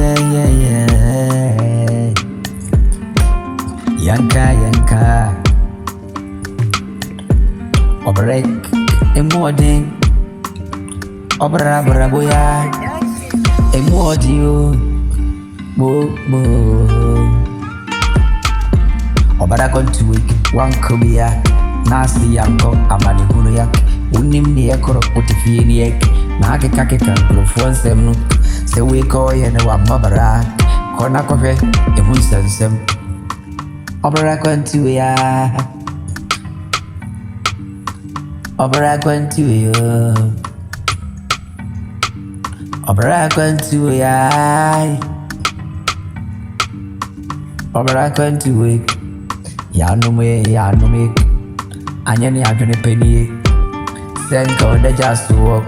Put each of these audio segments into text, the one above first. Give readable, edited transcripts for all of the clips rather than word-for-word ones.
yeah. Yanka. Obrek, emoting. Obra boya. Emodio. Bo. Obara kontuik. Wankobia. Nasi yanko. Amani hunuyak. Unim ni ekoro. Utifie ni ek. Na kake kankuro semnu. Se we ko yene wa mabara. Kona kofe. Emun sensem. Obara kontuya. Obara kontuya. Obara kontuya. Obara kontuya. Ya no me. Anyani adwene pani. Senko de just walk.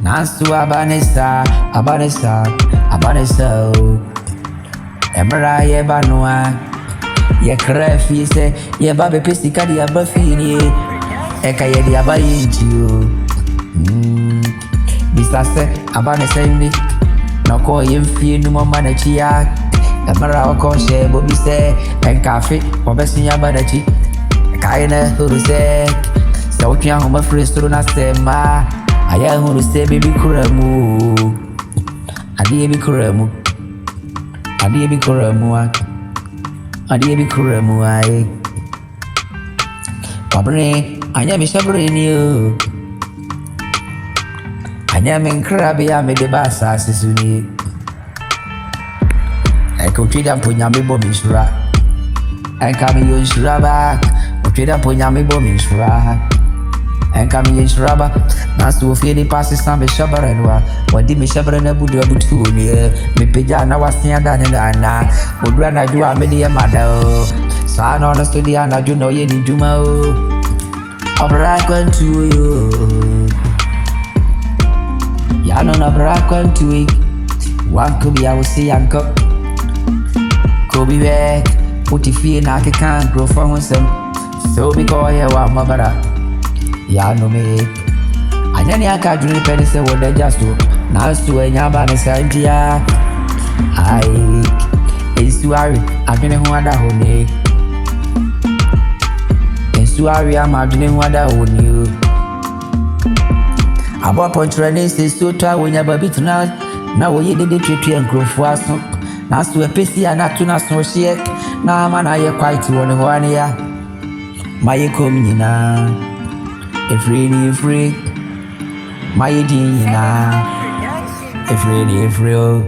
Nasu abanesa. Emra ye banwa. Ye krefi se ye babe pesika di abafini. Eka ye di abayinju. Bisase abanesa indi. Noko ye mfie numo manachiya. Emra oko she bobise. Enkafi wabesi yabanachi. Kaine huruse. Sa ukiya huma fristru na sema. Aya huruse baby kuremu. Adi bi kuremu ay. Pabre anya mi sabre ni o. Anya men krabi ya me de basa sisuni. Ay ko tida punya me bo misura. Ay kami yo insura ba. Ko tida punya me bo misura. Ay kami yo insura ba. Nasu fili pasi sambe shabarenwa. Wadi mi shabarena budu abutu ni. Mi peja na wasinya dana. Udra na jua medi ya madao. Sana na studia na juno ye ni juma o. Obra kwantu yo. Ya no na obra kwantu yo. Wankubi ya usi yanko. Kobi we. Utifie na kekan grofo honsem. So biko ye wa mabara. Ya no me. Anyani akadwene pene se wode jasto na so enyaba ne santia ai esuari adwene ho ada ho ne esuari amadwene ho ada ho ne abo pontrane se so twa wonya babituna na woye dede twetwe enkrofo aso na so epesi anatu na so hye na ama na ye quite woni ho ane ya maye kom nyina free My Dina, if real.